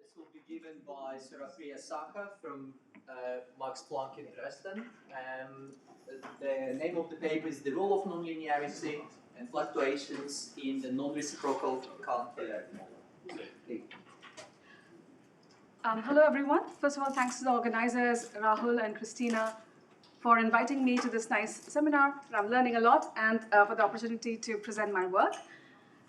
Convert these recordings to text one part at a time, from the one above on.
This will be given by Suropriya Saha from Max Planck in Dresden. The name of the paper is The Role of Nonlinearity and Fluctuations in the Non-reciprocal Cahn-Hilliard model. Hello everyone. First of all, thanks to the organizers, Rahul and Christina, for inviting me to this nice seminar. I'm learning a lot and for the opportunity to present my work.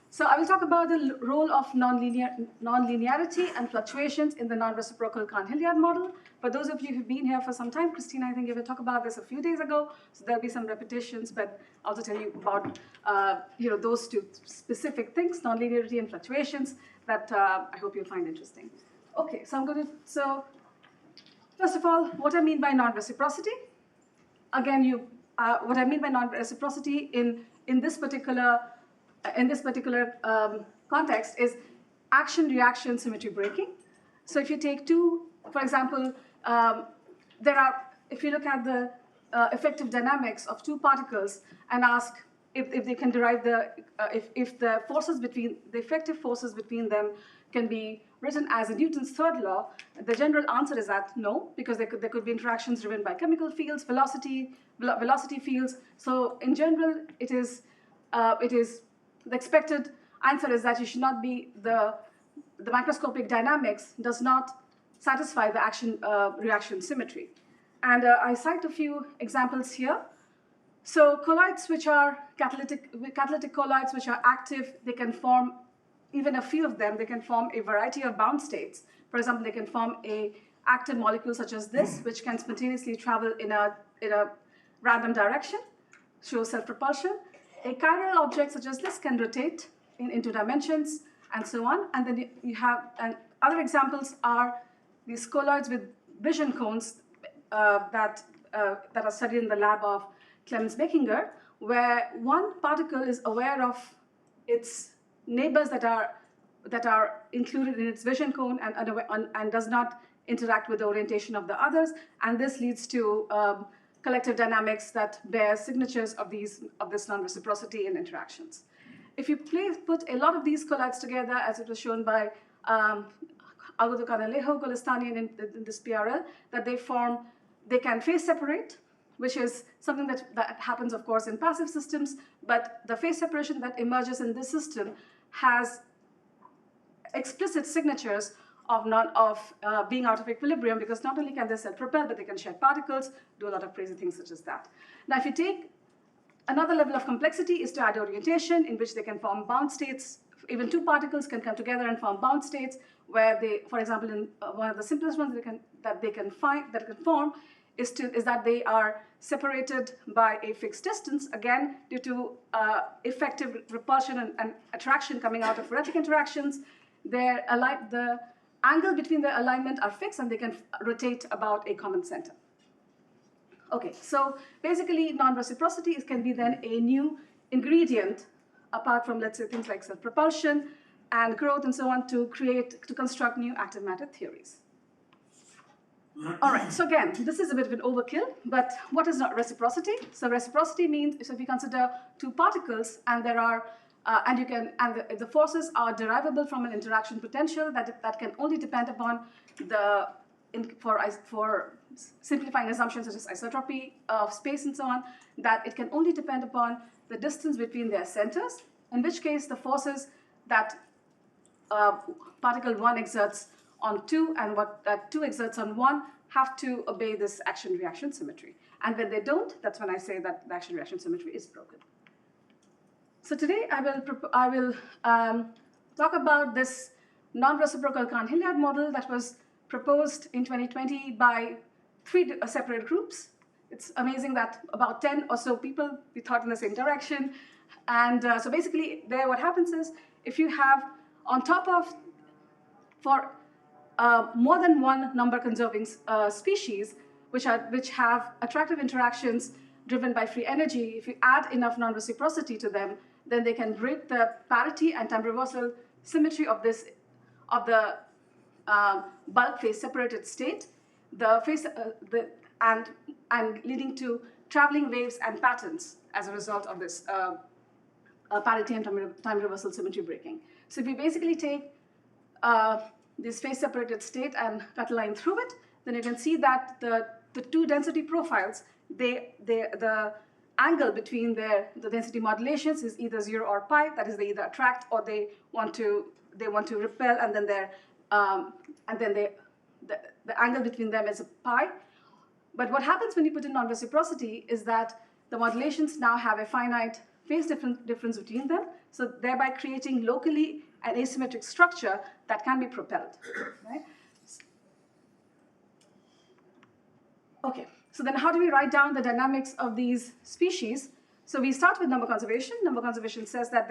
So I will talk about the role of nonlinearity and fluctuations in the non-reciprocal Cahn-Hilliard model. For those of you who've been here for some time, Christina, I think you will talk about this a few days ago, so there'll be some repetitions, but I'll also tell you about those two specific things, nonlinearity and fluctuations, that I hope you'll find interesting. Okay, so first of all, what I mean by non-reciprocity. Again, what I mean by non-reciprocity in this particular context is action-reaction symmetry breaking. So if you take two, for example, if you look at the effective dynamics of two particles and ask if they can derive if the effective forces between them can be written as a Newton's third law, the general answer is that no, because there could be interactions driven by chemical fields, velocity fields. So in general, it is the expected answer is that you should not be the macroscopic dynamics does not satisfy the action-reaction symmetry. And I cite a few examples here. So colloids which are catalytic colloids which are active, they can form, even a few of them, they can form a variety of bound states. For example, they can form a active molecule such as this, which can spontaneously travel in a random direction, show self-propulsion. A chiral object such as this can rotate in two dimensions, and so on. And then you have, and other examples are these colloids with vision cones that are studied in the lab of Clemens Beckinger, where one particle is aware of its neighbors that are included in its vision cone and does not interact with the orientation of the others, and this leads to collective dynamics that bear signatures of this non-reciprocity in interactions. If you put a lot of these colloids together, as it was shown by Algodo-Canalejo, Golestani in this PRL, that they can phase separate, which is something that happens, of course, in passive systems, but the phase separation that emerges in this system has explicit signatures of being out of equilibrium, because not only can they self-propel, but they can shed particles, do a lot of crazy things such as that. Now, if you take another level of complexity is to add orientation, in which they can form bound states. Even two particles can come together and form bound states, where they, for example, in one of the simplest ones that can form is that they are separated by a fixed distance, again, due to effective repulsion and attraction coming out of rhetoric interactions. The angle between their alignment are fixed, and they can rotate about a common center. Okay, so basically non-reciprocity can be then a new ingredient, apart from, let's say, things like self-propulsion and growth and so on, to construct new active matter theories. All right, so again, this is a bit of an overkill, but what is reciprocity? So reciprocity means, so if you consider two particles and there are the forces are derivable from an interaction potential that can only depend upon for simplifying assumptions such as isotropy of space and so on, that it can only depend upon the distance between their centers, in which case the forces that particle 1 exerts on 2 and what that 2 exerts on 1 have to obey this action-reaction symmetry. And when they don't, that's when I say that the action-reaction symmetry is broken. So today I will talk about this non-reciprocal Cahn-Hilliard model that was proposed in 2020 by 3 separate groups. It's amazing that about 10 or so people, we thought in the same direction. And so basically there what happens is, if you have on top of, for more than one number conserving species, which have attractive interactions driven by free energy, if you add enough non-reciprocity to them, then they can break the parity and time reversal symmetry of the bulk phase separated state, and leading to traveling waves and patterns as a result of this parity and time reversal symmetry breaking. So if we basically take this phase-separated state and cut a line through it, then you can see that the two density profiles, the angle between the density modulations is either 0 or pi. That is, they either attract or they want to repel, and then the angle between them is a pi. But what happens when you put in non-reciprocity is that the modulations now have a finite phase difference between them, so thereby creating locally an asymmetric structure that can be propelled. Right? Okay, so then how do we write down the dynamics of these species? So we start with number conservation. Number conservation says that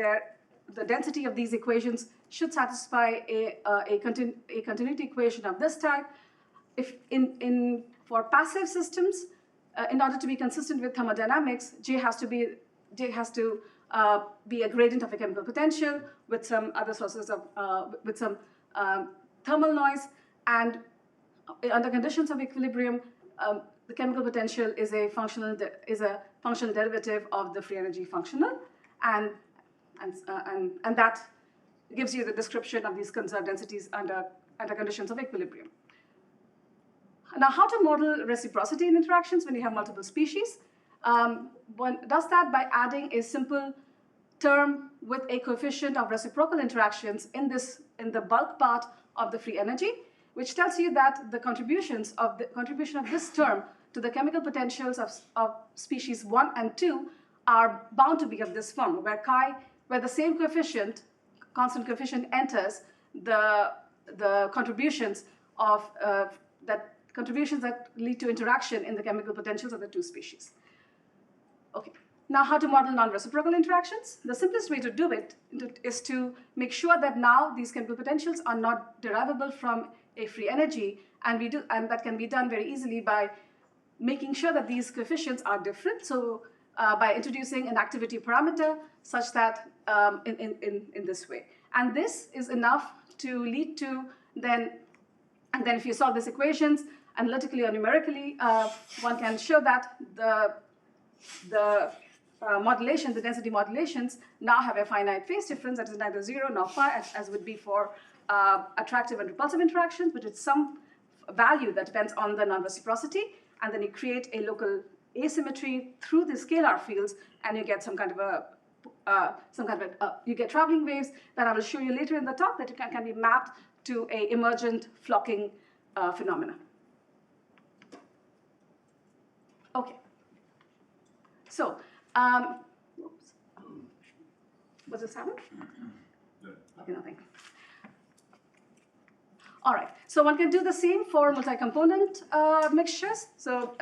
the density of these equations should satisfy a continuity equation of this type. If for passive systems, in order to be consistent with thermodynamics, J has to be a gradient of a chemical potential with some other sources of with some thermal noise, and under conditions of equilibrium, the chemical potential is a functional derivative of the free energy functional, and that gives you the description of these conserved densities under conditions of equilibrium. Now, how to model reciprocity in interactions when you have multiple species? One does that by adding a simple term with a coefficient of reciprocal interactions in the bulk part of the free energy, which tells you that the contribution of this term to the chemical potentials of species 1 and 2 are bound to be of this form, where the same coefficient, constant coefficient, enters the contributions of contributions that lead to interaction in the chemical potentials of the two species. Okay. Now, how to model non-reciprocal interactions? The simplest way to do it is to make sure that now these chemical potentials are not derivable from a free energy, and that can be done very easily by making sure that these coefficients are different. So by introducing an activity parameter such that in this way, and this is enough to lead to then if you solve these equations analytically or numerically, one can show that the density modulations now have a finite phase difference that is neither 0 nor pi, as would be for attractive and repulsive interactions, but it's some value that depends on the non-reciprocity, and then you create a local asymmetry through the scalar fields, and you get some kind of you get traveling waves that I will show you later in the talk that can be mapped to a emergent flocking phenomena. Okay. So, whoops. Was this happen? Okay, nothing. All right. So one can do the same for multi-component mixtures. So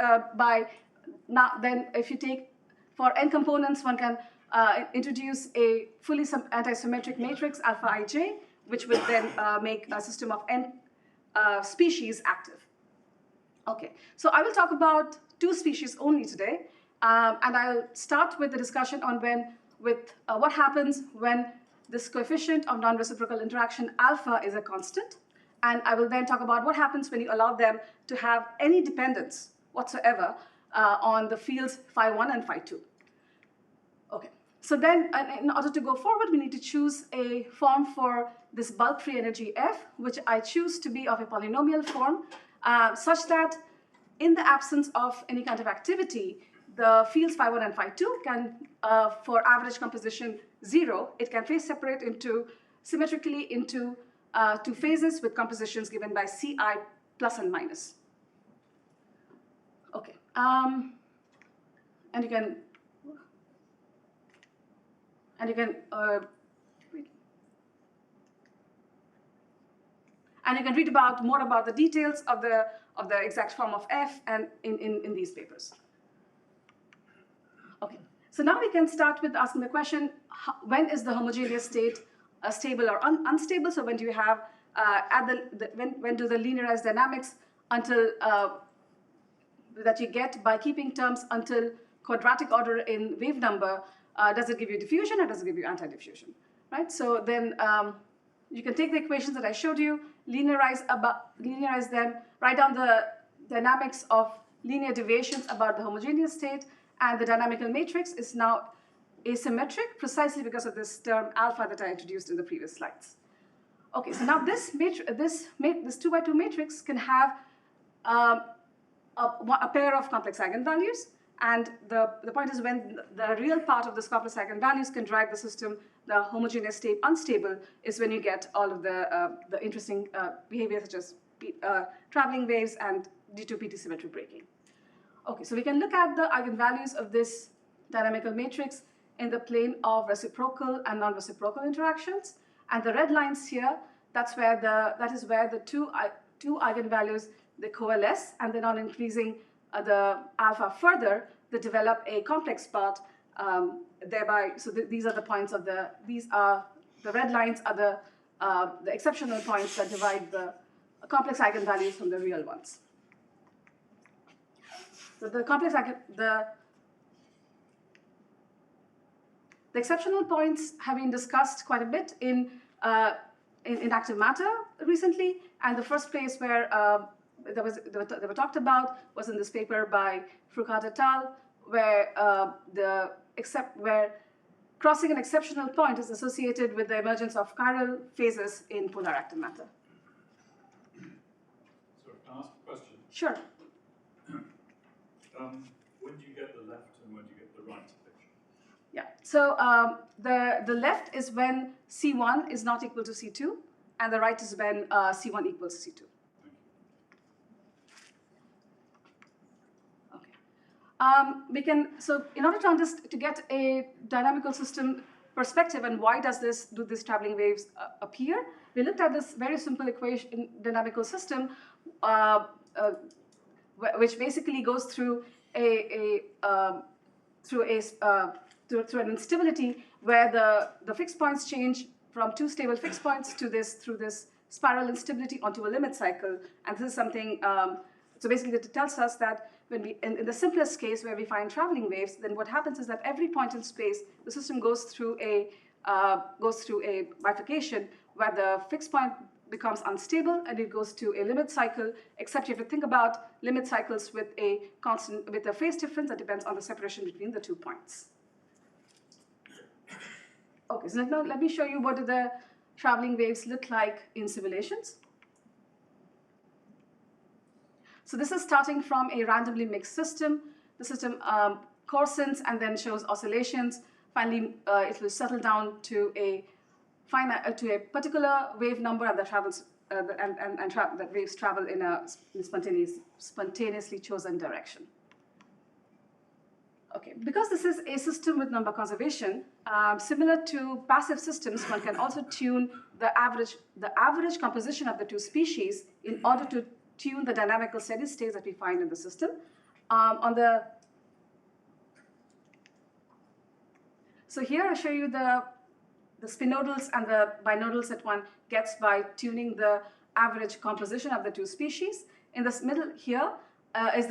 if you take for n components, one can introduce a fully anti-symmetric matrix alpha ij, which would then make a system of n species active. Okay. So I will talk about 2 species only today, and I'll start with the discussion on what happens when this coefficient of non-reciprocal interaction alpha is a constant. And I will then talk about what happens when you allow them to have any dependence whatsoever on the fields phi1 and phi2. Okay, so then in order to go forward, we need to choose a form for this bulk free energy F, which I choose to be of a polynomial form, such that in the absence of any kind of activity, the fields phi1 and phi2 can, for average composition 0, it can phase separate symmetrically into 2 phases with compositions given by Ci plus and minus. Okay, and you can read more about the details of the exact form of F and in these papers. Okay, so now we can start with asking the question: when is the homogeneous state stable or unstable? So when do you have when do the linearized dynamics until that you get by keeping terms until quadratic order in wave number, does it give you diffusion or does it give you anti-diffusion? Right. So then you can take the equations that I showed you, linearize them, write down the dynamics of linear deviations about the homogeneous state, and the dynamical matrix is now asymmetric precisely because of this term alpha that I introduced in the previous slides. Okay, so now this 2x2 matrix can have a pair of complex eigenvalues, and the point is when the real part of this complex eigenvalues can drive the system, the homogeneous state unstable is when you get all of the interesting behavior such as traveling waves and due to PT symmetry breaking. Okay, so we can look at the eigenvalues of this dynamical matrix in the plane of reciprocal and non-reciprocal interactions, and the red lines here, that is where the two eigenvalues, they coalesce, and then on increasing the alpha further, they develop a complex part, thereby, so these are the points of the red lines are the exceptional points that divide the complex eigenvalues from the real ones. So the exceptional points have been discussed quite a bit in active matter recently, and the first place where they were talked about was in this paper by Foucault et al., where crossing an exceptional point is associated with the emergence of chiral phases in polar active matter. So can I ask a question? Sure. When do you get the left and when do you get the right picture? Yeah, so the left is when C1 is not equal to C2, and the right is when C1 equals C2. Okay. So in order to get a dynamical system perspective and why do these traveling waves appear, we looked at this very simple equation dynamical system, which basically goes through through an instability where the fixed points change from two stable fixed points through this spiral instability onto a limit cycle. And this is something, so basically it tells us that when we, in the simplest case where we find traveling waves, then what happens is that every point in space, the system goes through a bifurcation where the fixed point becomes unstable and it goes to a limit cycle, except you have to think about limit cycles with a phase difference that depends on the separation between the 2 points. Okay, so now let me show you what do the traveling waves look like in simulations. So this is starting from a randomly mixed system. The system coarsens and then shows oscillations. Finally, it will settle down to a particular wave number that travels that waves travel in a spontaneously chosen direction. Okay, because this is a system with number conservation, similar to passive systems, one can also tune the average composition of the two species in order to tune the dynamical steady states that we find in the system. So here I show you the spinodals and the binodals that one gets by tuning the average composition of the two species. In this middle here is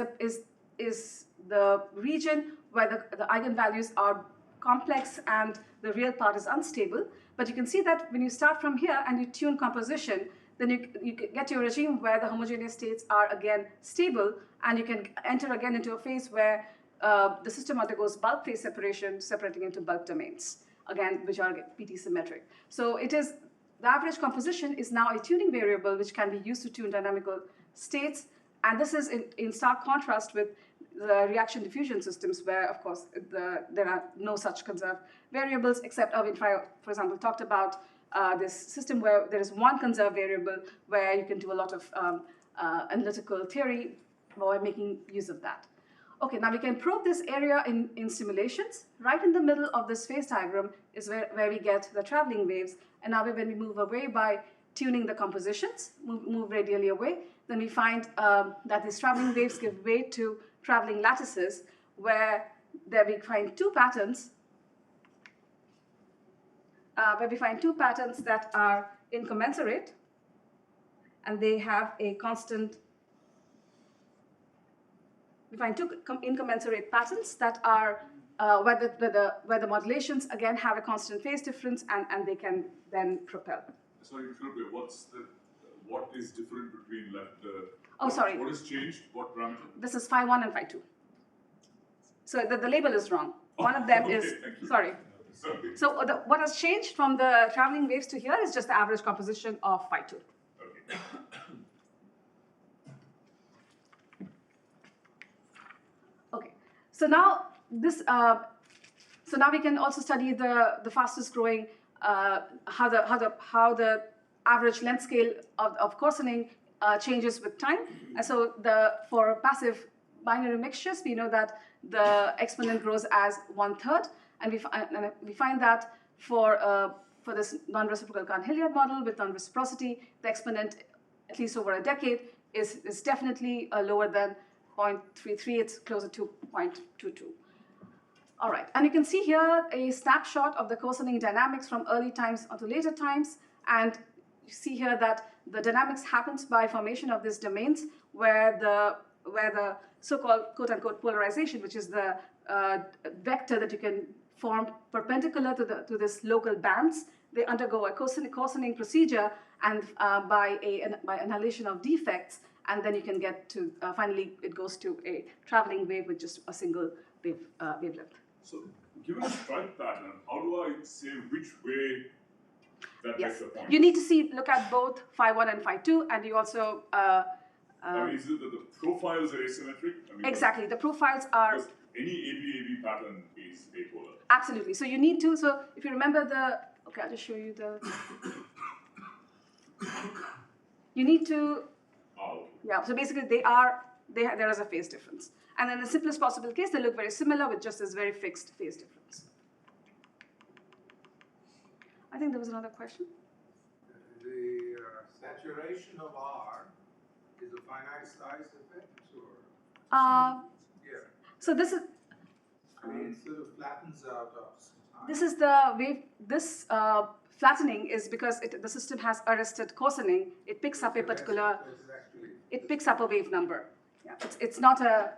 the region where the eigenvalues are complex and the real part is unstable. But you can see that when you start from here and you tune composition, then you get to a regime where the homogeneous states are again stable, and you can enter again into a phase where the system undergoes bulk phase separation, separating into bulk domains, again, which are PT symmetric. So it is, the average composition is now a tuning variable which can be used to tune dynamical states, and this is in stark contrast with the reaction diffusion systems where, of course, there are no such conserved variables, except Erwin Frey, for example, talked about this system where there is one conserved variable where you can do a lot of analytical theory by making use of that. Okay, now we can probe this area in simulations. Right in the middle of this phase diagram is where we get the traveling waves. And now when we move away by tuning the compositions, move radially away, then we find that these traveling waves give way to traveling lattices where we find two patterns that are incommensurate, and they have a constant. We find two incommensurate patterns that are where the modulations again have a constant phase difference, and they can then propel. Sorry, Suropriya, what is different between left? Sorry. What has changed? What parameter? This is phi 1 and phi 2. So the label is wrong. One of them okay, is thank you. sorry. Okay. So what has changed from the traveling waves to here is just the average composition of phi2. Okay. Okay, so now this, so now we can also study the fastest growing, how the average length scale of coarsening changes with time. And so for passive binary mixtures, we know that the exponent grows as 1/3, and we find that for this non-reciprocal Cahn-Hilliard model with non-reciprocity, the exponent, at least over a decade, is definitely lower than 0.33. It's closer to 0.22. All right, and you can see here a snapshot of the coarsening dynamics from early times onto later times, and you see here that the dynamics happens by formation of these domains where the so-called quote-unquote polarization, which is the vector that you can form perpendicular to this local bands, they undergo a coarsening procedure, and by annihilation of defects, and then you can get to finally it goes to a traveling wave with just a single wavelength. So, given a stripe pattern, how do I say which way that Yes, vector points? you need to look at both phi1 and phi2, and you also I mean, is it that the profiles are asymmetric? I mean, exactly, the profiles are because any AB pattern is apolar. absolutely. So you need to. So if you remember okay, I'll just show you the. You need to. Oh, okay. Yeah. So basically, there is a phase difference, and in the simplest possible case, they look very similar with just this very fixed phase difference. I think there was another question. The saturation of R is a finite size effect, or? Yeah. So this is. I mean, it sort of flattens out of time. This is the wave. This flattening is because the system has arrested coarsening. It picks up a particular. It picks up a wave number. Yeah, it's not a.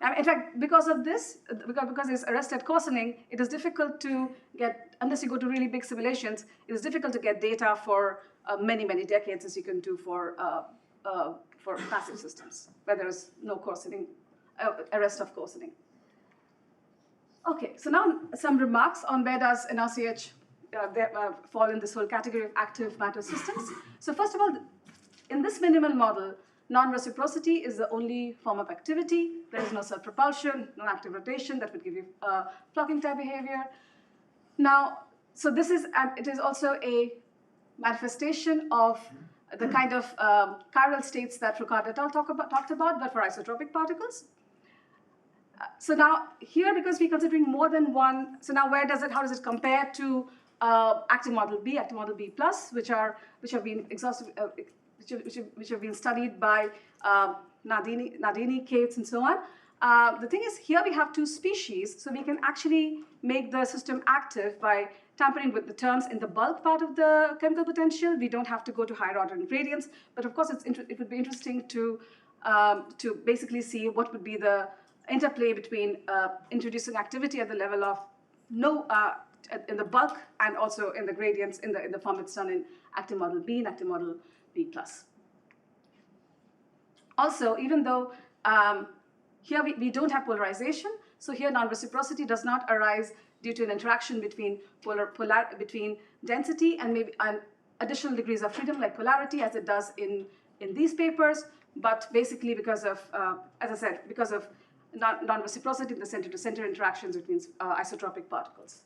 I mean, in fact, because of this, because it's arrested coarsening, it is difficult to get, unless you go to really big simulations, it is difficult to get data for many, many decades, as you can do for passive systems, where there is no coarsening, arrest of coarsening. Okay, so now some remarks on where does NRCH fall in this whole category of active matter systems. So first of all, in this minimal model, non-reciprocity is the only form of activity. There is no self-propulsion, no active rotation that would give you flocking type behavior. Now, so this is, and it is also a manifestation of the kind of chiral states that Ricard et al. Talked about, but for isotropic particles. So now here, because we're considering more than one, so now how does it compare to active model B, active model B plus, which have been exhaustive, which have been studied by Nardini, Cates, and so on. The thing is, here we have two species, so we can actually make the system active by tampering with the terms in the bulk part of the chemical potential. We don't have to go to higher order gradients, but of course, it would be interesting to basically see what would be the interplay between introducing activity at the level of in the bulk and also in the gradients in the form it's done in active model B and active model B+. Also, even though here we don't have polarization, so here non-reciprocity does not arise due to an interaction between between density and maybe additional degrees of freedom like polarity, as it does in these papers, but basically because of, as I said, because of non-reciprocity in the center-to-center interactions between isotropic particles.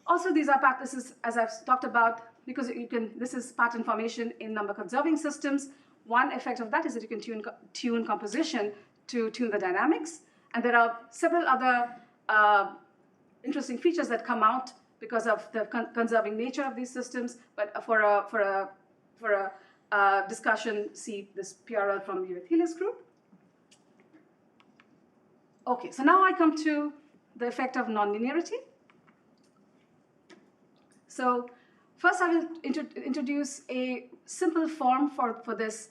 Also, these are practices, as I've talked about, because this is pattern formation in number-conserving systems. One effect of that is that you can tune composition to tune the dynamics. And there are several other interesting features that come out because of the conserving nature of these systems. But for a discussion, see this PRL from Hillis group. Okay, so now I come to the effect of nonlinearity. So first, I will introduce a simple form for this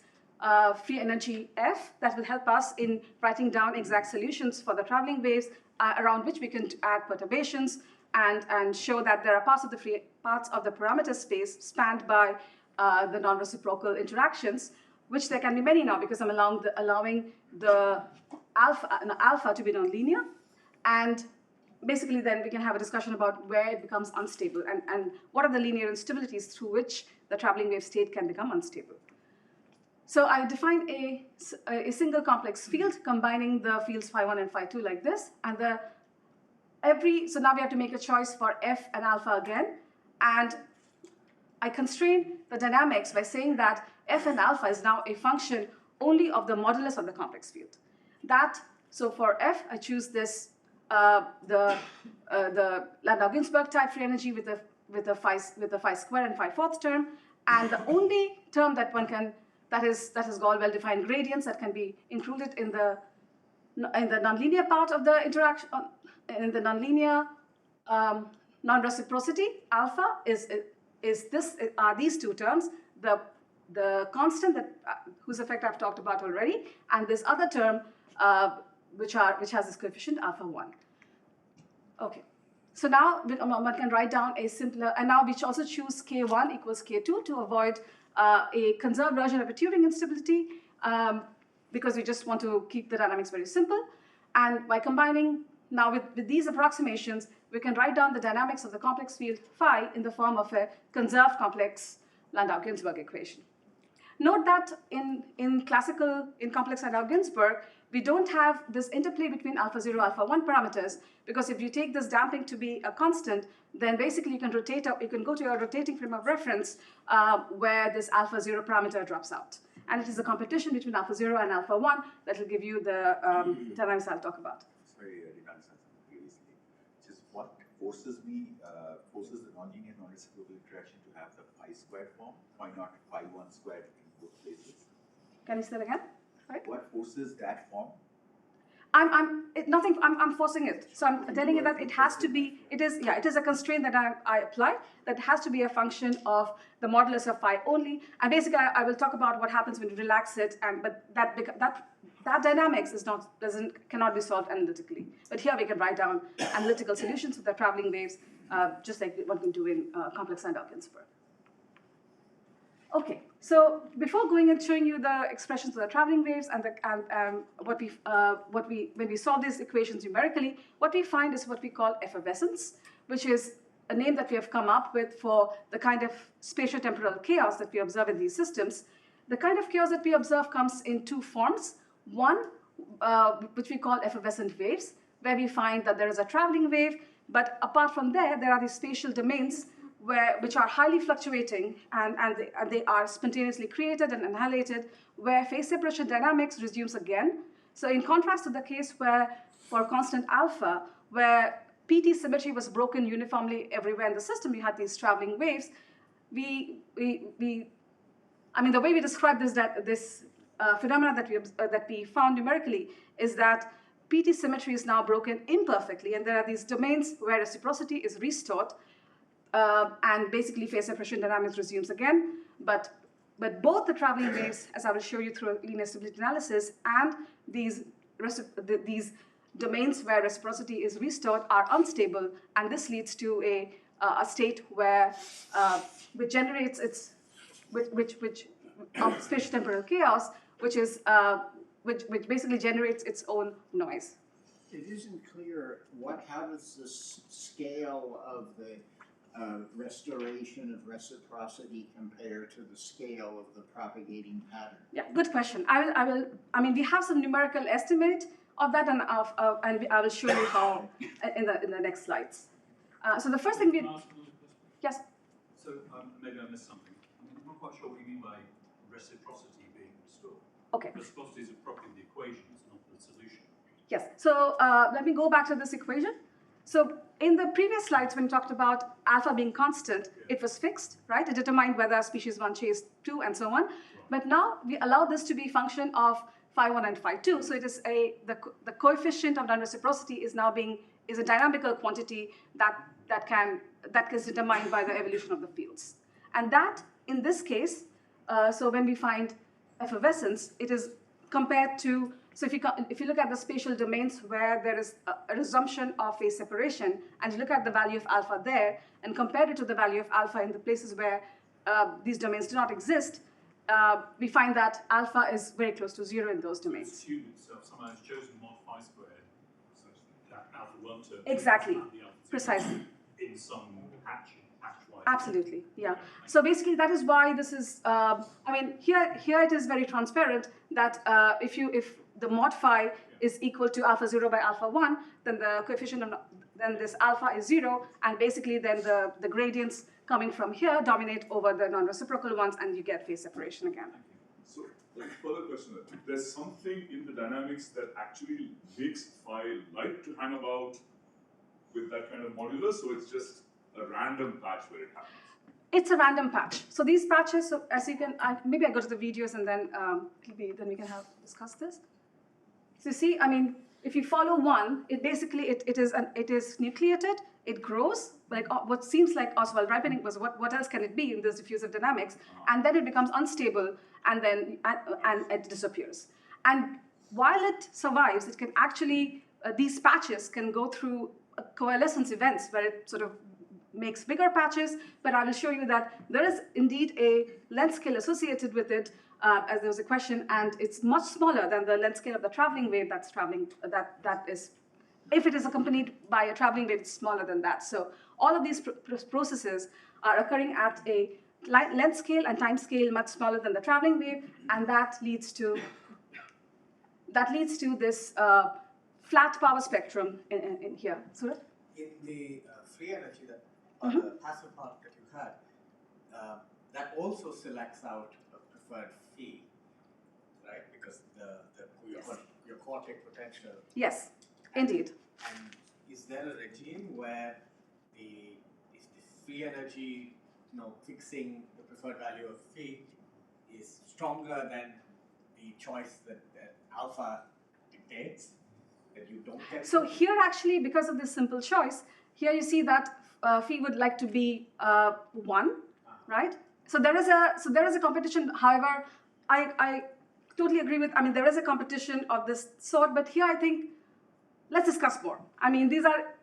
free energy F that will help us in writing down exact solutions for the traveling waves around which we can add perturbations and show that there are parts of the parameter space spanned by the non-reciprocal interactions, which there can be many now because I'm allowing the alpha to be nonlinear, and basically then we can have a discussion about where it becomes unstable and what are the linear instabilities through which the traveling wave state can become unstable. So I define a single complex field combining the fields phi1 and phi2 like this, and so now we have to make a choice for f and alpha again, and I constrain the dynamics by saying that f and alpha is now a function only of the modulus of the complex field. So for f, I choose this the Landau-Ginzburg type free energy with the phi square and phi fourth term, and the only term that that has Gall well-defined gradients that can be included in the nonlinear part of the interaction, in the nonlinear non-reciprocity alpha are these two terms, the constant whose effect I've talked about already, and this other term which has this coefficient alpha 1. Okay, so now one can write down a simpler, and now we also choose k1 equals k2 to avoid a conserved version of a Turing instability, because we just want to keep the dynamics very simple. And by combining now with these approximations, we can write down the dynamics of the complex field phi in the form of a conserved complex Landau-Ginzburg equation. Note that in complex Landau-Ginzburg, we don't have this interplay between alpha 0, alpha 1 parameters, because if you take this damping to be a constant, then basically you can go to your rotating frame of reference where this alpha 0 parameter drops out. And it is a competition between alpha 0 and alpha 1 that will give you the dynamics I'll talk about. Sorry, I did not understand something previously. Just what forces the nonlinear non-reciprocal interaction to have the phi squared form? Why not phi 1 squared in both places? Can you say that again? Right? What forces that form? I'm forcing it. So I'm telling you that it has to be, it is a constraint that I apply, that has to be a function of the modulus of phi only. And basically, I will talk about what happens when you relax it, but that dynamics cannot be solved analytically. But here we can write down analytical solutions with the traveling waves, just like what we do in complex Landau-Ginzburg. Okay, so before going and showing you the expressions of the traveling waves and when we solve these equations numerically, what we find is what we call effervescence, which is a name that we have come up with for the kind of spatiotemporal chaos that we observe in these systems. The kind of chaos that we observe comes in two forms. One, which we call effervescent waves, where we find that there is a traveling wave, but apart from there are these spatial domains which are highly fluctuating, and they are spontaneously created and annihilated, where phase separation dynamics resumes again. So in contrast to the case where, for constant alpha, where PT symmetry was broken uniformly everywhere in the system, we had these traveling waves, the way we describe this phenomena that we found numerically is that PT symmetry is now broken imperfectly, and there are these domains where reciprocity is restored, and basically phase separation dynamics resumes again. But both the traveling waves, as I will show you through linear stability analysis, and these domains where reciprocity is restored are unstable, and this leads to a state where which generates of spatiotemporal chaos, which basically generates its own noise. It isn't clear how does the scale of the restoration of reciprocity compare to the scale of the propagating pattern? Yeah, good question. We have some numerical estimate of that, and I will show you how in the next slides. So the first thing Can I ask another question? yes. So maybe I missed something. I'm not quite sure what you mean by reciprocity being restored. Okay. Reciprocity is a property of the equation, it's not the solution. Yes. So let me go back to this equation. So in the previous slides, when we talked about alpha being constant, it was fixed, right? It determined whether species 1 chased 2 and so on. Right. But now we allow this to be a function of phi 1 and phi 2. So it is the coefficient of non-reciprocity is a dynamical quantity that is determined by the evolution of the fields. And that, in this case, so when we find effervescence, it is compared to, so if you look at the spatial domains where there is a resumption of phase separation, and you look at the value of alpha there, and compare it to the value of alpha in the places where these domains do not exist, we find that alpha is very close to 0 in those domains. The student itself somehow has chosen mod phi squared such that alpha 1 term. Exactly. The alpha 2 Precisely. in some hatch-wise. Absolutely, yeah. So basically, that is why this is. I mean, here it is very transparent that if the mod phi is equal to alpha 0 by alpha 1, then the coefficient of then this alpha is 0, and basically then the gradients coming from here dominate over the non-reciprocal ones, and you get phase separation again. So, further question, there's something in the dynamics that actually makes phi like to hang about with that kind of modulus, so it's just a random patch where it happens? It's a random patch. So these patches, so as you can, maybe I go to the videos and then then we can discuss this. So you see, I mean, if you follow one, it basically it is nucleated. It grows like what seems like Oswald ripening was what else can it be in this diffusive dynamics, and then it becomes unstable and then and it disappears. And while it survives, it can actually these patches can go through coalescence events where it sort of makes bigger patches, but I will show you that there is indeed a length scale associated with it, as there was a question, and it's much smaller than the length scale of the traveling wave that's traveling, that is, if it is accompanied by a traveling wave, it's smaller than that. So all of these processes are occurring at a length scale and time scale much smaller than the traveling wave, and that leads to this flat power spectrum in here. Suraj? In the free energy that, or the passive part that you had, that also selects out a preferred phi, right? Because your quartic potential. Yes, indeed. And is there a regime where is the free energy, fixing the preferred value of phi is stronger than the choice that alpha dictates? That you don't get. So here actually, because of this simple choice, here you see that phi would like to be 1, right? So there is a competition. However, I totally agree with. I mean, there is a competition of this sort, but here I think let's discuss more. I mean, these are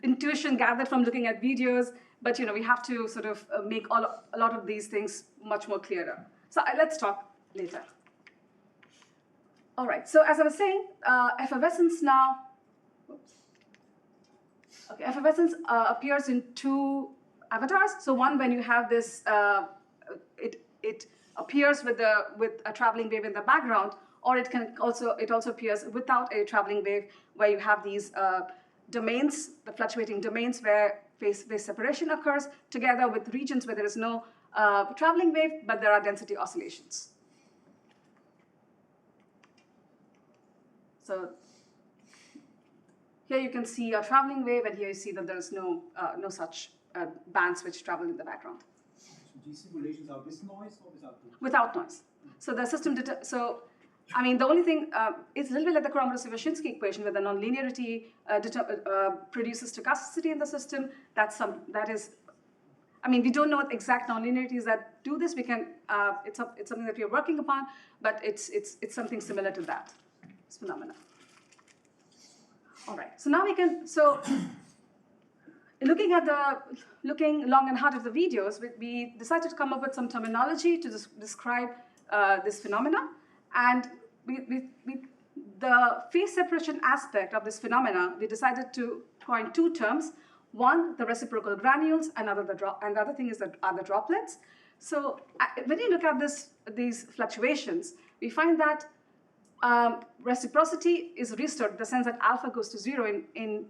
intuition gathered from looking at videos, but we have to sort of make a lot of these things much more clearer. So let's talk later. All right, so as I was saying, effervescence now, effervescence appears in 2 avatars. So one, when you have this, it appears with a traveling wave in the background, or it also appears without a traveling wave, where you have these domains, the fluctuating domains where phase separation occurs, together with regions where there is no traveling wave, but there are density oscillations. So here you can see a traveling wave, and here you see that there is no such bands which travel in the background. So these simulations are with noise or without noise? Without noise. So the system, I mean, the only thing, it's a little bit like the Kolmogorov-Wyszynski equation, where the nonlinearity produces stochasticity in the system. That is, I mean, we don't know what exact nonlinearities that do this. We can, it's something that we are working upon, but it's something similar to that. Phenomena. All right, so now we can, looking long and hard at the videos, we decided to come up with some terminology to describe this phenomena, and the phase separation aspect of this phenomena, we decided to coin 2 terms. One, the reciprocal granules, and the other thing is are the droplets. So when you look at these fluctuations, we find that reciprocity is restored in the sense that alpha goes to 0 and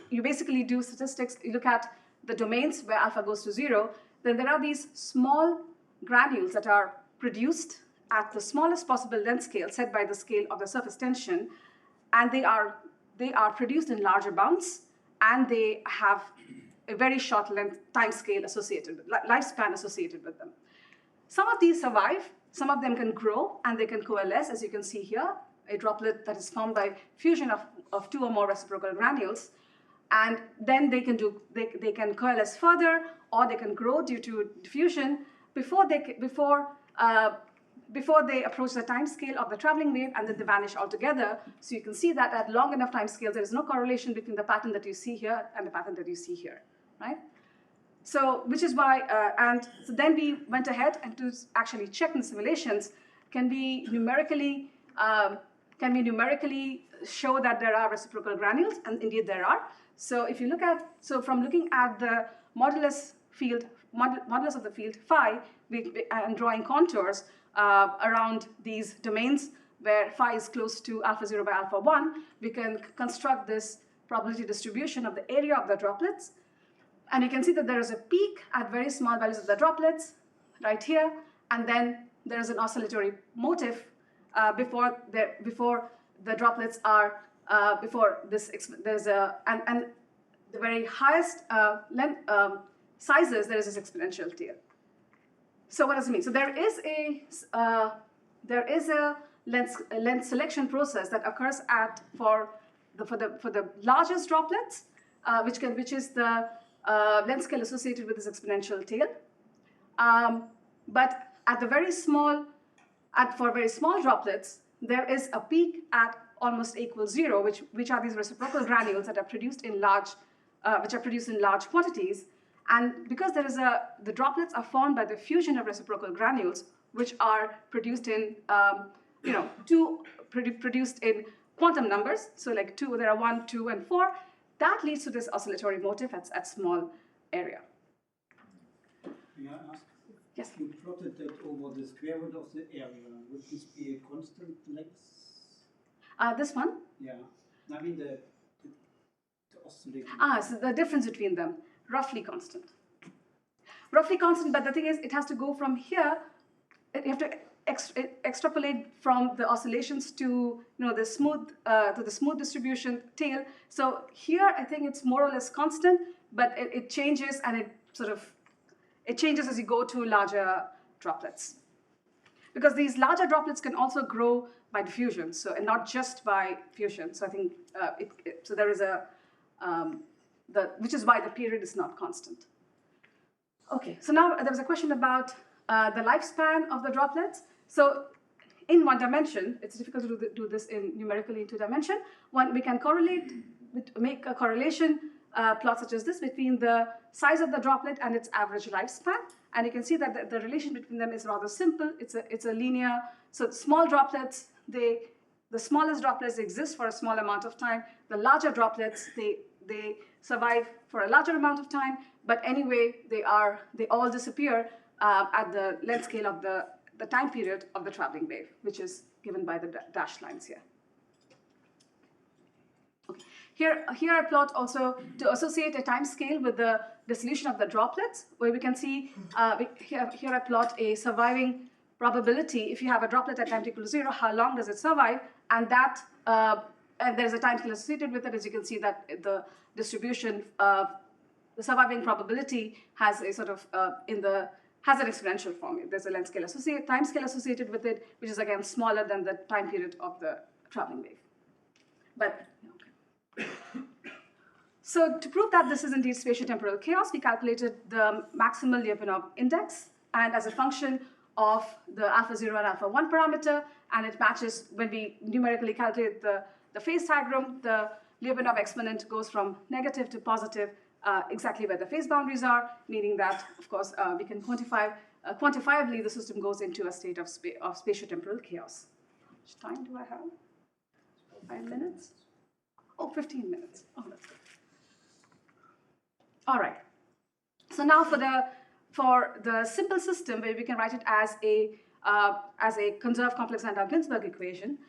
you basically do statistics. You look at the domains where alpha goes to 0, then there are these small granules that are produced at the smallest possible length scale set by the scale of the surface tension, and they are produced in larger bounds, and they have a very short time scale associated, lifespan associated with them. Some of these survive. Some of them can grow, and they can coalesce, as you can see here, a droplet that is formed by fusion of 2 or more reciprocal granules. And then they can coalesce further, or they can grow due to diffusion before they approach the time scale of the traveling wave, and then they vanish altogether. So you can see that at long enough time scales, there is no correlation between the pattern that you see here and the pattern that you see here, right? So, which is why, and so then we went ahead and to actually check in the simulations, can we numerically can we numerically show that there are reciprocal granules? And indeed there are. So if you look at, so from looking at the modulus of the field phi, and drawing contours around these domains where phi is close to alpha 0 by alpha 1, we can construct this probability distribution of the area of the droplets. And you can see that there is a peak at very small values of the droplets right here, and then there is an oscillatory motif before the droplets are there's a and the very highest sizes there is this exponential tail. So what does it mean? So there is a length selection process that occurs for the largest droplets, which is the length scale associated with this exponential tail. But at the for very small droplets, there is a peak at almost equals 0, which are these reciprocal granules that are produced in large quantities. And because the droplets are formed by the fusion of reciprocal granules, which are produced in produced in quantum numbers. So like there are 1, 2, and 4. That leads to this oscillatory motif at small area. May I ask? Yes. You plotted that over the square root of the area. Would this be a constant length? This one? Yeah. I mean the oscillating. So the difference between them, roughly constant. Roughly constant, but the thing is, it has to go from here. You have to extrapolate from the oscillations to the smooth distribution tail. So here, I think it's more or less constant, but it changes, and it changes as you go to larger droplets. Because these larger droplets can also grow by diffusion, and not just by fusion. So I think there is which is why the period is not constant. Okay, so now there was a question about the lifespan of the droplets. So in one dimension, it's difficult to do this numerically in 2 dimension. We can make a correlation plot such as this between the size of the droplet and its average lifespan. And you can see that the relation between them is rather simple. It's a linear. So small droplets, the smallest droplets exist for a small amount of time. The larger droplets, they survive for a larger amount of time. But anyway, they all disappear at the length scale of the time period of the traveling wave, which is given by the dashed lines here. Okay. Here I plot also to associate a time scale with the dissolution of the droplets, where we can see here I plot a surviving probability. If you have a droplet at time equal to 0, how long does it survive? And that and there's a time scale associated with it. As you can see, that the distribution of the surviving probability has a sort of has an exponential form. There's a length scale time scale associated with it, which is again smaller than the time period of the traveling wave. But okay. So to prove that this is indeed spatiotemporal chaos, we calculated the maximal Lyapunov index, and as a function of the alpha 0 and alpha 1 parameter, and it matches when we numerically calculate the phase diagram. The Lyapunov exponent goes from negative to positive, exactly where the phase boundaries are, meaning that, of course, we can quantifiably the system goes into a state of spatiotemporal chaos. How much time do I have? 5 minutes? Oh, 15 minutes. Oh, that's good. All right. So now for the simple system, where we can write it as a conserved complex Landau-Ginzburg equation,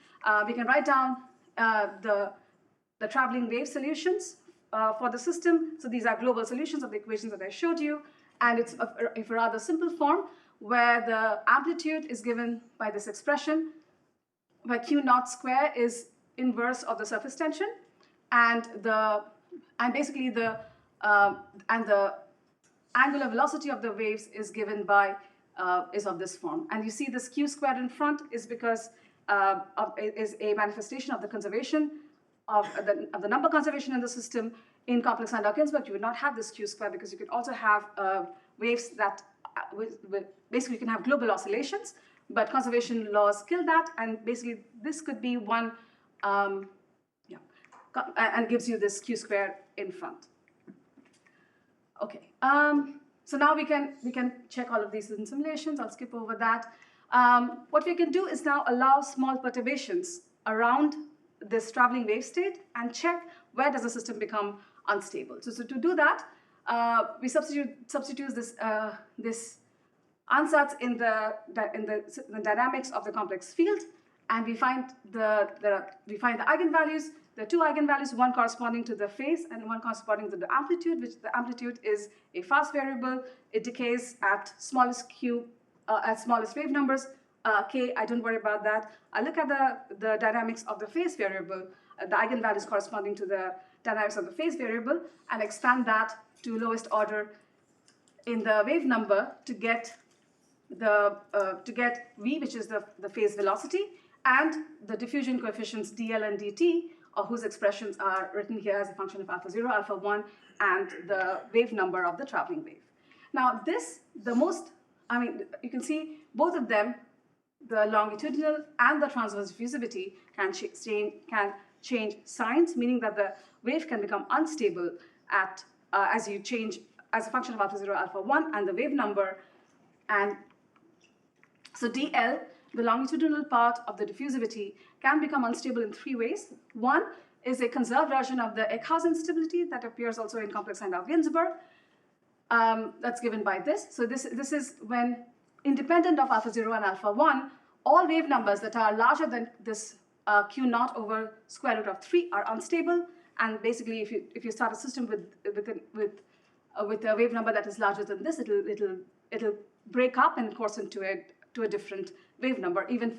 we can write down the traveling wave solutions for the system. So these are global solutions of the equations that I showed you, and it's a rather simple form where the amplitude is given by this expression, where Q naught square is inverse of the surface tension, and basically the angular velocity of the waves is given by is of this form. And you see this Q squared in front is because is a manifestation of the conservation of the number conservation in the system. In complex Landau-Ginzburg, you would not have this Q square, because you could also have waves that basically you can have global oscillations, but conservation laws kill that, and basically this could be one, and gives you this Q square in front. Okay, so now we can check all of these in simulations. I'll skip over that. What we can do is now allow small perturbations around this traveling wave state and check where does the system become unstable. So to do that, we substitute this ansatz in the dynamics of the complex field, and we find the eigenvalues. There are two eigenvalues, one corresponding to the phase and one corresponding to the amplitude, which the amplitude is a fast variable. It decays at smallest wave numbers. K, I don't worry about that. I look at the dynamics of the phase variable, the eigenvalues corresponding to the dynamics of the phase variable, and expand that to lowest order in the wave number to get v, which is the phase velocity, and the diffusion coefficients dl and dt, or whose expressions are written here as a function of alpha 0, alpha 1, and the wave number of the traveling wave. Now you can see both of them, the longitudinal and the transverse diffusivity, can change signs, meaning that the wave can become unstable as you change as a function of alpha 0, alpha 1, and the wave number. And so dl, the longitudinal part of the diffusivity, can become unstable in three ways. One is a conserved version of the Eckhouse instability that appears also in complex Landau-Ginzburg. That's given by this. So this is when, independent of alpha 0 and alpha 1, all wave numbers that are larger than this q naught over square root of 3 are unstable. And basically, if you start a system with a wave number that is larger than this, it'll break up and course into a different wave number, even if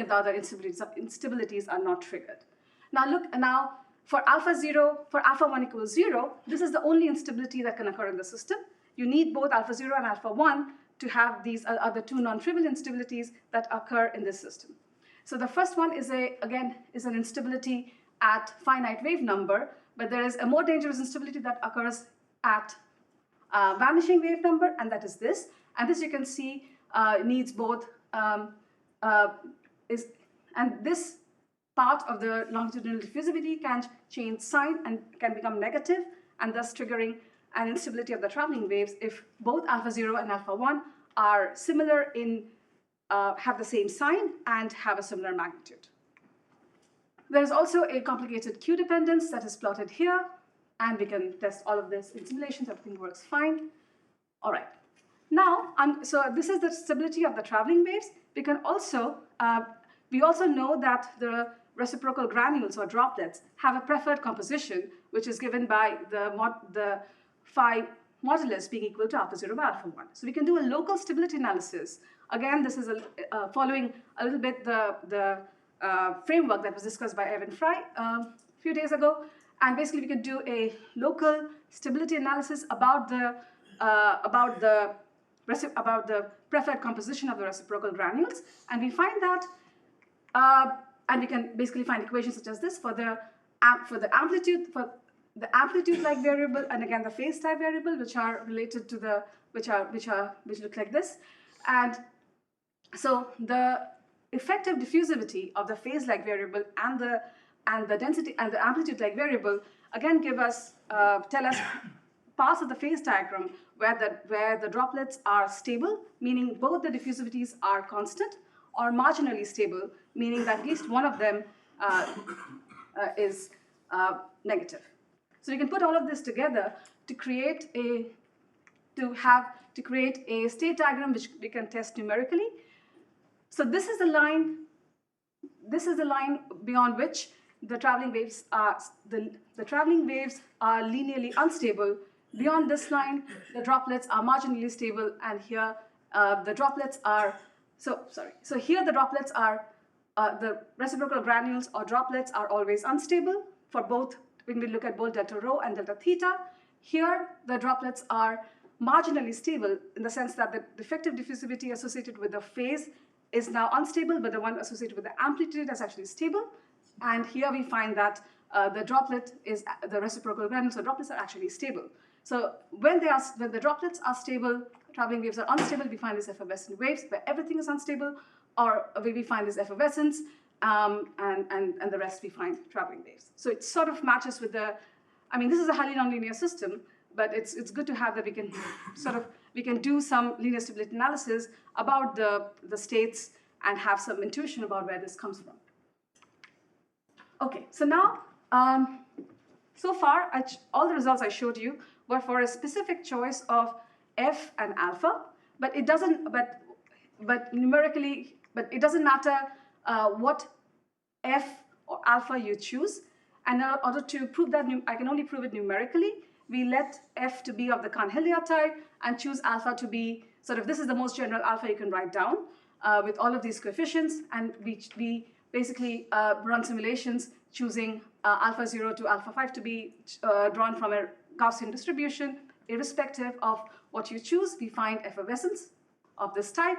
the other instabilities are not triggered. Now for alpha 1 equals 0, this is the only instability that can occur in the system. You need both alpha 0 and alpha 1 to have these other two non-trivial instabilities that occur in this system. So the first one is an instability at finite wave number, but there is a more dangerous instability that occurs at vanishing wave number, and that is this. And this, you can see, needs both, and this part of the longitudinal diffusivity can change sign and can become negative, and thus triggering an instability of the traveling waves if both alpha 0 and alpha 1 are similar have the same sign and have a similar magnitude. There is also a complicated Q dependence that is plotted here, and we can test all of this in simulations. Everything works fine. All right. Now, so this is the stability of the traveling waves. We also know that the reciprocal granules or droplets have a preferred composition, which is given by the phi modulus being equal to alpha 0 by alpha 1. So we can do a local stability analysis. Again, this is following a little bit the framework that was discussed by Evan Fry a few days ago. And basically, we can do a local stability analysis about the preferred composition of the reciprocal granules, and we find that, and we can basically find equations such as this for the amplitude-like variable, and again the phase type variable, which are related to the which look like this, and so the effective diffusivity of the phase-like variable and the density and the amplitude-like variable again tell us parts of the phase diagram where the droplets are stable, meaning both the diffusivities are constant, or marginally stable, meaning that at least one of them is negative. So we can put all of this together to create a state diagram which we can test numerically. So this is the line beyond which the traveling waves are linearly unstable. Beyond this line, the droplets are marginally stable, and here the droplets are So here the droplets are the reciprocal granules or droplets are always unstable for both when we look at both delta rho and delta theta. Here the droplets are marginally stable in the sense that the effective diffusivity associated with the phase is now unstable, but the one associated with the amplitude is actually stable. And here we find that the droplet is the reciprocal granules, so droplets are actually stable. So when the droplets are stable, traveling waves are unstable, we find these effervescent waves where everything is unstable, or where we find this effervescence, and the rest we find traveling waves. So it sort of matches with the, I mean, this is a highly nonlinear system, but it's good to have that we can we can do some linear stability analysis about the states and have some intuition about where this comes from. Okay, so now, so far, all the results I showed you were for a specific choice of f and alpha, but it doesn't, but numerically, but it doesn't matter what f or alpha you choose. And in order to prove that, I can only prove it numerically. We let f to be of the Cahn-Hilliard type and choose alpha to be sort of, this is the most general alpha you can write down with all of these coefficients. And we basically run simulations choosing alpha 0 to alpha 5 to be drawn from a Gaussian distribution. Irrespective of what you choose, we find effervescence of this type.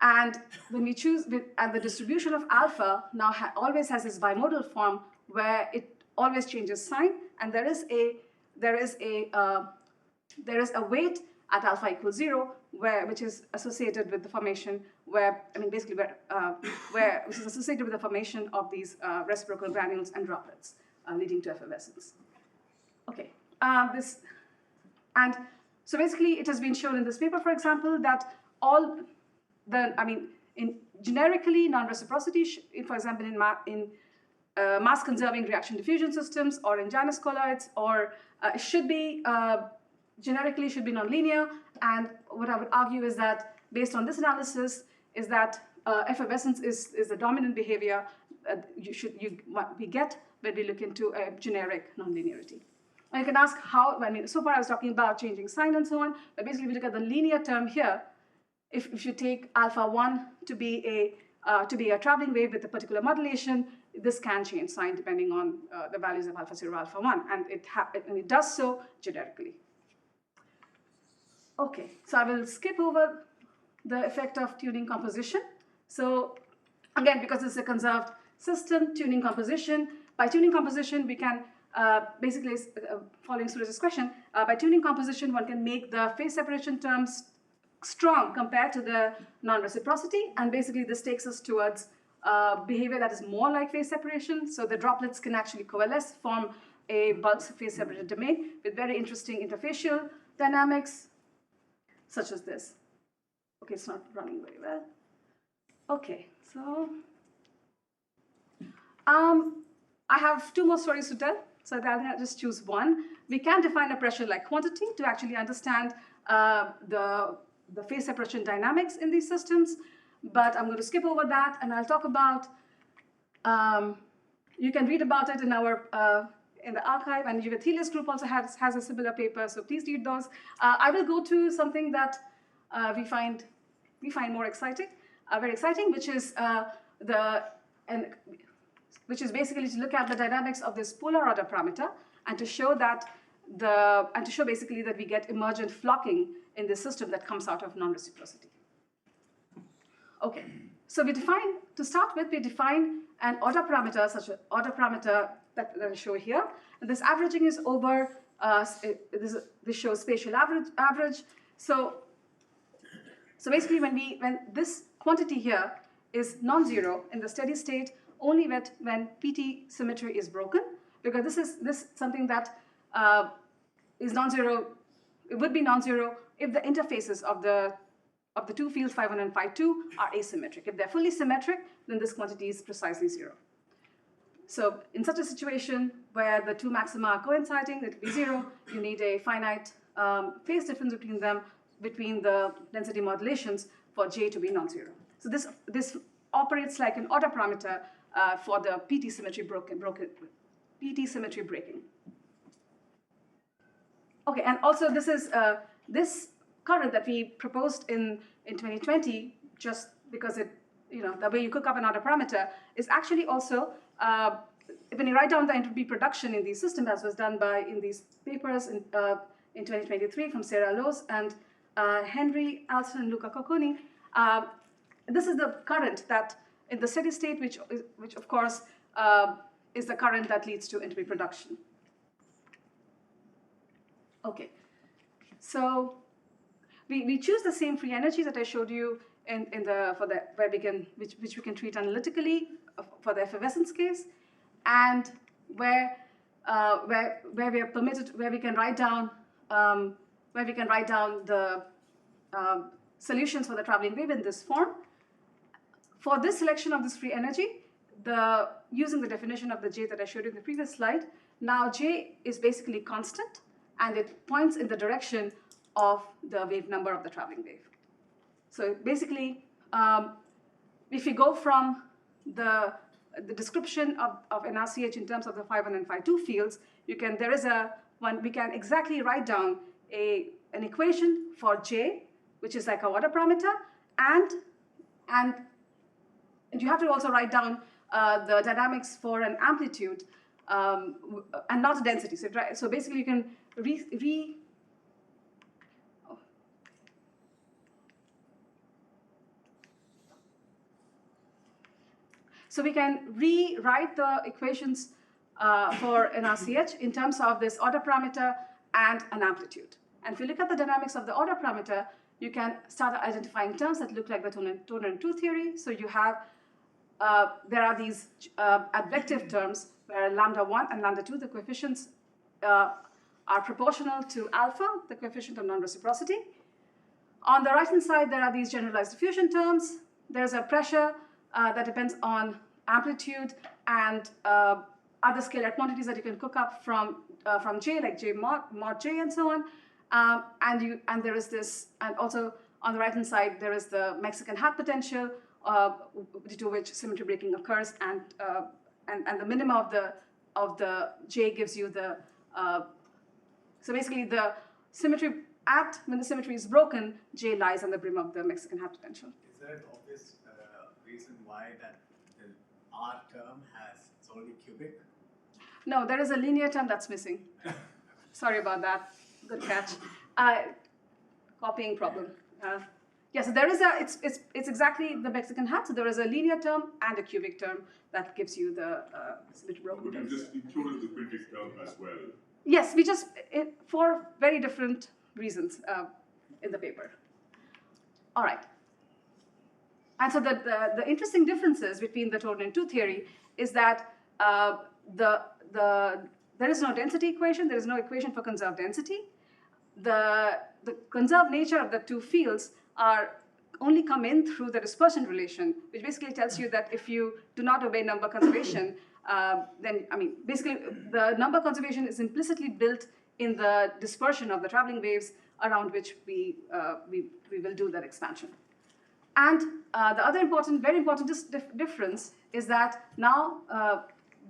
And when we choose, and the distribution of alpha now always has this bimodal form where it always changes sign, and there is a weight at alpha equals 0, which is associated with the formation which is associated with the formation of these reciprocal granules and droplets, leading to effervescence. Okay, and so basically it has been shown in this paper, for example, that generically non-reciprocity, for example, in mass-conserving reaction diffusion systems or in Janus colloids, or it should be generically should be nonlinear. And what I would argue is that based on this analysis is that effervescence is the dominant behavior we get when we look into a generic nonlinearity. And you can ask how. So far I was talking about changing sign and so on, but basically if you look at the linear term here, if you take alpha 1 to be a traveling wave with a particular modulation, this can change sign depending on the values of alpha 0, alpha 1, and it does so generically. Okay, so I will skip over the effect of tuning composition. So again, because it's a conserved system, tuning composition. By tuning composition, we can basically, following Suraj's question, by tuning composition, one can make the phase separation terms strong compared to the non-reciprocity, and basically this takes us towards behavior that is more like phase separation. So the droplets can actually coalesce, form a bulk phase separated domain with very interesting interfacial dynamics, such as this. Okay, it's not running very well. Okay, so I have 2 more stories to tell, so I'll just choose one. We can define a pressure-like quantity to actually understand the phase separation dynamics in these systems, but I'm going to skip over that, and I'll talk about, you can read about it in our in the archive, and Yuvathelius group also has a similar paper, so please read those. I will go to something that we find more exciting, very exciting, which is basically to look at the dynamics of this polar order parameter, and to show basically that we get emergent flocking in the system that comes out of non-reciprocity. Okay, so to start with, we define an order parameter, such an order parameter that I show here. And this averaging is over, this shows spatial average. So basically when this quantity here is non-zero in the steady state, only when PT symmetry is broken, because this is something that is non-zero. It would be non-zero if the interfaces of the 2 fields, phi1 and phi2, are asymmetric. If they're fully symmetric, then this quantity is precisely 0. So in such a situation where the 2 maxima are coinciding, it will be 0. You need a finite phase difference between them, between the density modulations for J to be non-zero. So this operates like an order parameter for the PT symmetry PT symmetry breaking. Okay, and also this is this current that we proposed in 2020, just because the way you cook up an order parameter is actually also when you write down the entropy production in these systems, as was done in these papers in 2023 from Sarah Lowe's and Henry Alston and Luca Cocconi. This is the current that in the steady state, which of course is the current that leads to entropy production. Okay, so we choose the same free energy that I showed you which we can treat analytically for the effervescence case, and where we are permitted, where we can write down the solutions for the traveling wave in this form. for this selection of this free energy, using the definition of the J that I showed you in the previous slide, now J is basically constant, and it points in the direction of the wave number of the traveling wave. So basically, if you go from the description of an RCH in terms of the phi1 and phi2 fields, we can exactly write down an equation for J, which is like a order parameter, and you have to also write down the dynamics for an amplitude and not a density. So basically, you can So we can rewrite the equations for an RCH in terms of this order parameter and an amplitude. And if you look at the dynamics of the order parameter, you can start identifying terms that look like the Toner-2 theory. So you have, there are these advective terms where lambda1 and lambda2, the coefficients are proportional to alpha, the coefficient of non-reciprocity. On the right-hand side, there are these generalized diffusion terms. There's a pressure that depends on amplitude and other scalar quantities that you can cook up from J, like J mod J and so on. And there is this, and also on the right-hand side, there is the Mexican hat potential, due to which symmetry breaking occurs, and the minima of the J gives you the, so basically the symmetry when the symmetry is broken, J lies on the brim of the Mexican hat potential. Is there an obvious reason why that the R term it's only cubic? No, there is a linear term that's missing. Sorry about that. Good catch. Copying problem. Yeah, so there is it's exactly the Mexican hat. So there is a linear term and a cubic term that gives you the symmetry broken. But you just included the quintic term as well. Yes, we just for very different reasons in the paper. All right. And so the interesting differences between the Toner-2 theory is that there is no density equation. There is no equation for conserved density. The conserved nature of the two fields only come in through the dispersion relation, which basically tells you that if you do not obey number conservation, then, I mean, basically the number conservation is implicitly built in the dispersion of the traveling waves around which we will do that expansion. And the other very important difference is that now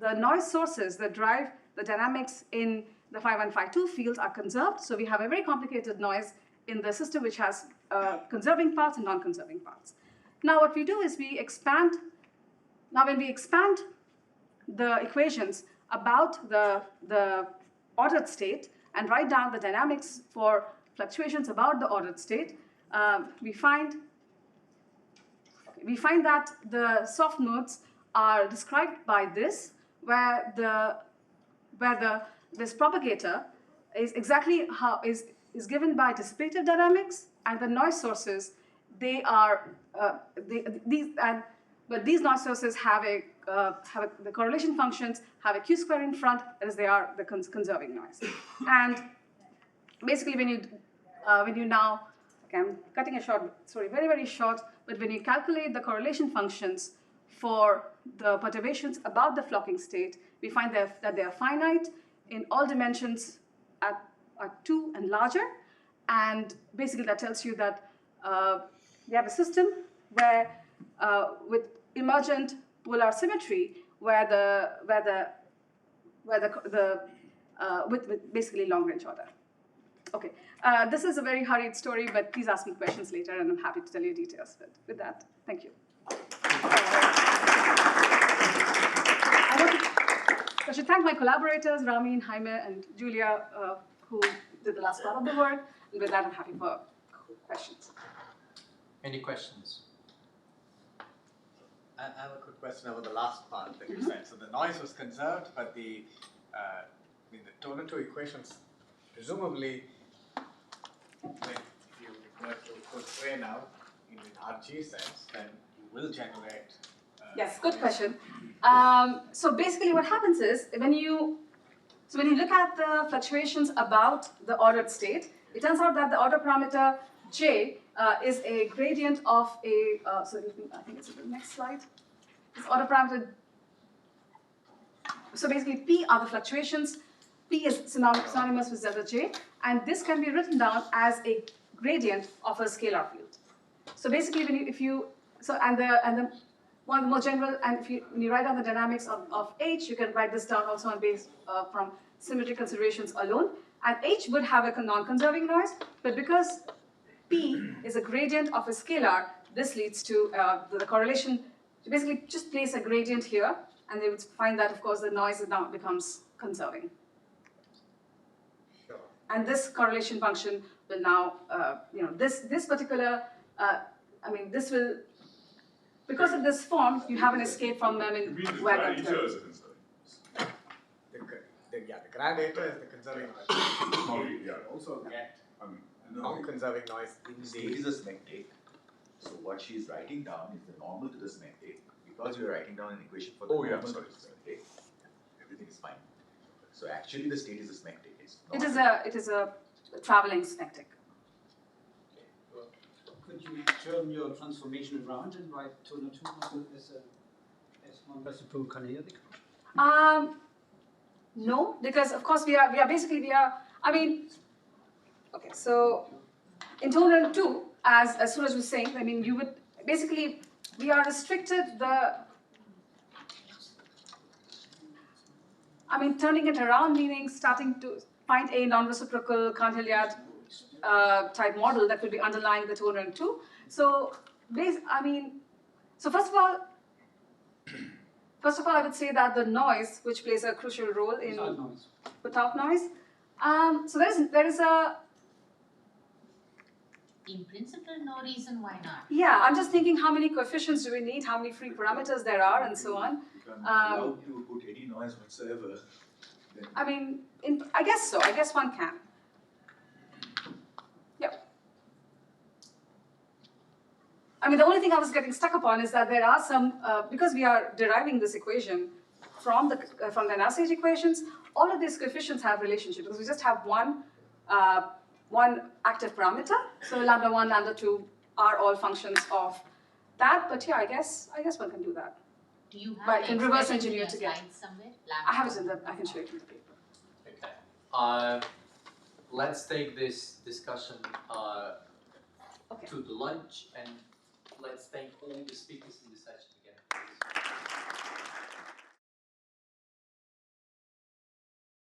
the noise sources that drive the dynamics in the phi1, phi2 fields are conserved. So we have a very complicated noise in the system which has conserving parts and non-conserving parts. Now what we do is we expand. Now when we expand the equations about the ordered state and write down the dynamics for fluctuations about the ordered state, we find that the soft modes are described by this, where this propagator is exactly how is given by dissipative dynamics, and the noise sources but these noise sources have the correlation functions have a q² in front, as they are the conserving noise. And basically, when you now, okay, I'm cutting a short story, very, very short, but when you calculate the correlation functions for the perturbations about the flocking state, we find that they are finite in all dimensions at 2 and larger. And basically, that tells you that we have a system where with emergent polar symmetry, with basically long range order. Okay, this is a very hurried story, but please ask me questions later, and I'm happy to tell you details. But with that, thank you. I should thank my collaborators, Ramin, Jaime, and Julia, who did the last part of the work. And with that, I'm happy for questions. Any questions? I have a quick question about the last part that you said. So the noise was conserved, but the Toner-2 equations, presumably, if you were to portray now in an RG sense, then you will generate. Yes, good question. So basically, what happens is when you look at the fluctuations about the ordered state, it turns out that the order parameter J is a gradient of a, so I think it's the next slide. It's autoparameter. So basically, P are the fluctuations. P is synonymous with delta J, and this can be written down as a gradient of a scalar field. So basically, when the one of the more general, and when you write down the dynamics of H, you can write this down also on base from symmetry considerations alone. And H would have a non-conserving noise, but because P is a gradient of a scalar, this leads to the correlation. You basically just place a gradient here, and they would find that, of course, the noise now becomes conserving. Sure. And this correlation function will now, this particular, this will, because of this form, you have an escape from them in where grad eta is a conserving noise. The grad eta is the conserving noise. Sorry, yeah. Also get I mean, non-conserving noise in The state is a smectate. So what she is writing down is the normal to the smectate. Because we are writing down an equation for the normal to the smectate, everything is fine. So actually the state is a smectate. it is a traveling smectic. Could you turn your transformation around and write 202 as non-reciprocal Cahn-Hilliard? No, because of course okay, so in 202, as Suraj was saying, you would basically, we are restricted turning it around, meaning starting to find a non-reciprocal Cahn-Hilliard type model that would be underlying the 202. So, first of all, I would say that the noise, which plays a crucial role in without noise. So there is a. In principle, no reason why not. Yeah, I'm just thinking how many coefficients do we need, how many free parameters there are, and so on. If I'm allowed to put any noise whatsoever, then I guess so. I guess one can. Yep. The only thing I was getting stuck upon is that there are some, because we are deriving this equation from the Nassage equations, all of these coefficients have relationships because we just have one active parameter. So lambda 1, lambda 2 are all functions of that. But yeah, I guess one can do that. Do you have But I can reverse expression in engineer your to get. slides somewhere? I have it I can show it in the paper. Okay. Let's take this discussion Okay. to the lunch, and let's thank all the speakers in the session again.